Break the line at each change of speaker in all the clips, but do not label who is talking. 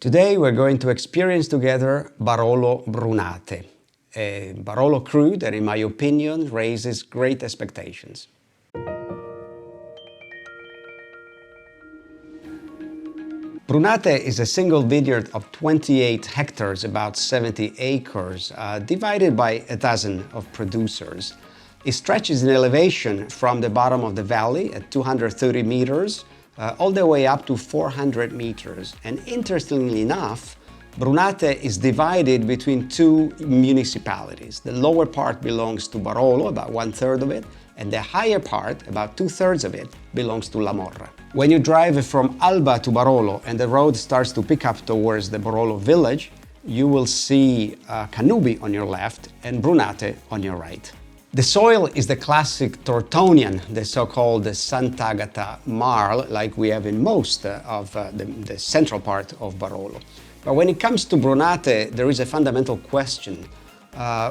Today we're going to experience together Barolo Brunate, a Barolo Cru that in my opinion raises great expectations. Brunate is a single vineyard of 28 hectares, about 70 acres, divided by a dozen of producers. It stretches in elevation from the bottom of the valley at 230 meters all the way up to 400 meters. And interestingly enough, Brunate is divided between two municipalities. The lower part belongs to Barolo, about 1/3 of it, and the higher part, about 2/3 of it, belongs to La Morra. When you drive from Alba to Barolo and the road starts to pick up towards the Barolo village, you will see Canubi on your left and Brunate on your right. The soil is the classic Tortonian, the so-called Sant'Agata marl, like we have in most of the central part of Barolo. But when it comes to Brunate, there is a fundamental question.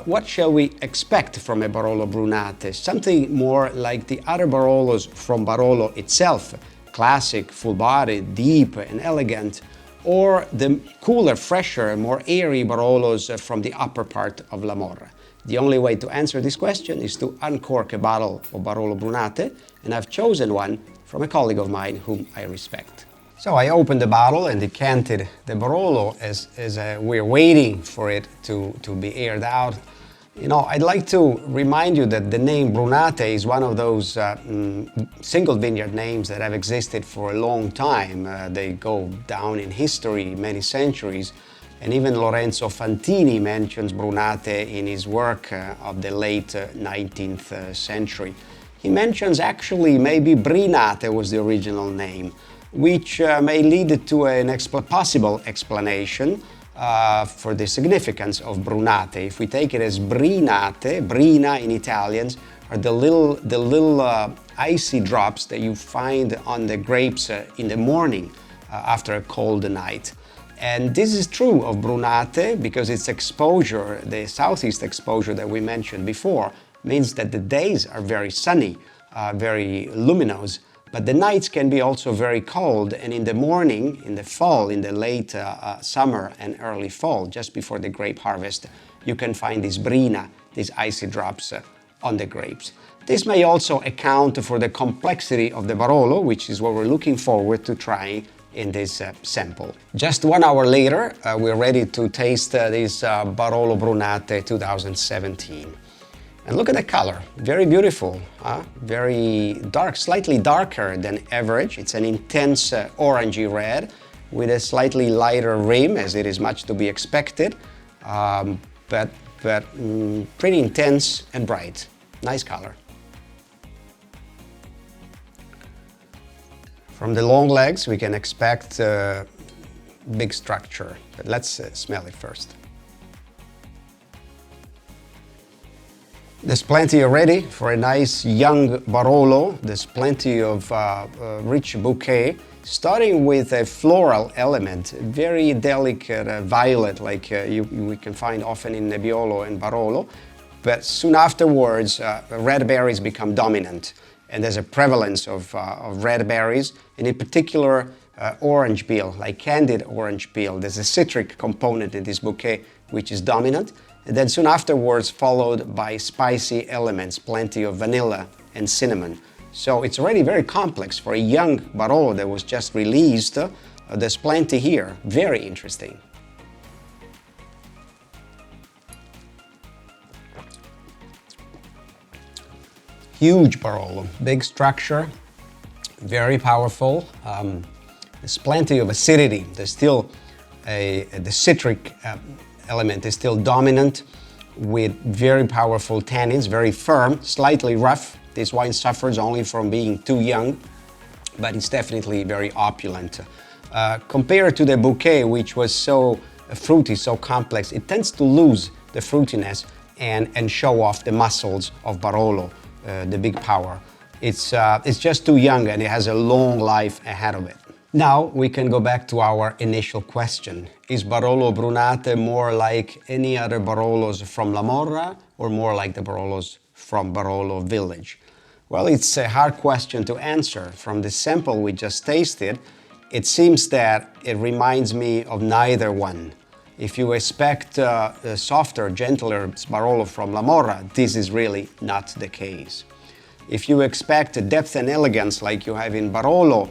What shall we expect from a Barolo Brunate? Something more like the other Barolos from Barolo itself, classic, full-bodied, deep and elegant, or the cooler, fresher, more airy Barolos from the upper part of La Morra? The only way to answer this question is to uncork a bottle of Barolo Brunate, and I've chosen one from a colleague of mine whom I respect. So I opened the bottle and decanted the Barolo as we're waiting for it to be aired out. You know, I'd like to remind you that the name Brunate is one of those single vineyard names that have existed for a long time. They go down in history, many centuries. And even Lorenzo Fantini mentions Brunate in his work of the late 19th century. He mentions actually maybe Brinate was the original name, which may lead to a possible explanation for the significance of Brunate. If we take it as Brinate, Brina in Italians, are the little icy drops that you find on the grapes in the morning after a cold night. And this is true of Brunate because its exposure, the southeast exposure that we mentioned before, means that the days are very sunny, very luminous, but the nights can be also very cold. And in the morning, in the fall, in the late summer and early fall, just before the grape harvest, you can find this brina, these icy drops on the grapes. This may also account for the complexity of the Barolo, which is what we're looking forward to trying in this sample. Just 1 hour later, we're ready to taste this Barolo Brunate 2017. And look at the color, very beautiful, very dark, slightly darker than average. It's an intense orangey red with a slightly lighter rim, as it is much to be expected, but pretty intense and bright. Nice color. From the long legs, we can expect big structure, but let's smell it first. There's plenty already for a nice young Barolo. There's plenty of rich bouquet, starting with a floral element, very delicate violet, like we can find often in Nebbiolo and Barolo. But soon afterwards, red berries become dominant. And there's a prevalence of red berries, and in particular orange peel, like candied orange peel. There's a citric component in this bouquet which is dominant, and then soon afterwards followed by spicy elements, plenty of vanilla and cinnamon. So it's already very complex for a young Barolo that was just released. There's plenty here, very interesting. Huge Barolo, big structure, very powerful. There's plenty of acidity. There's still the citric element is still dominant with very powerful tannins, very firm, slightly rough. This wine suffers only from being too young, but it's definitely very opulent. Compared to the bouquet, which was so fruity, so complex, it tends to lose the fruitiness and show off the muscles of Barolo. The big power. It's just too young and it has a long life ahead of it. Now we can go back to our initial question. Is Barolo Brunate more like any other Barolos from La Morra or more like the Barolos from Barolo village? Well, it's a hard question to answer. From the sample we just tasted, It seems that it reminds me of neither one. If you expect a softer, gentler Barolo from La Morra, this is really not the case. If you expect depth and elegance like you have in Barolo,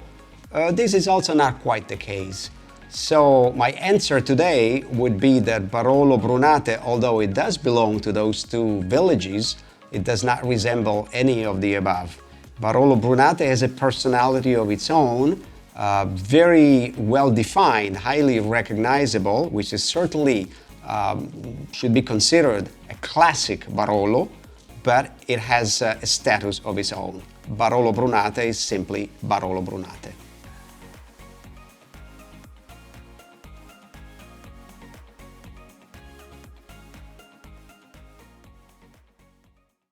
this is also not quite the case. So my answer today would be that Barolo Brunate, although it does belong to those two villages, it does not resemble any of the above. Barolo Brunate has a personality of its own, very well defined, highly recognizable, which is certainly should be considered a classic Barolo, but it has a status of its own. Barolo Brunate is simply Barolo Brunate.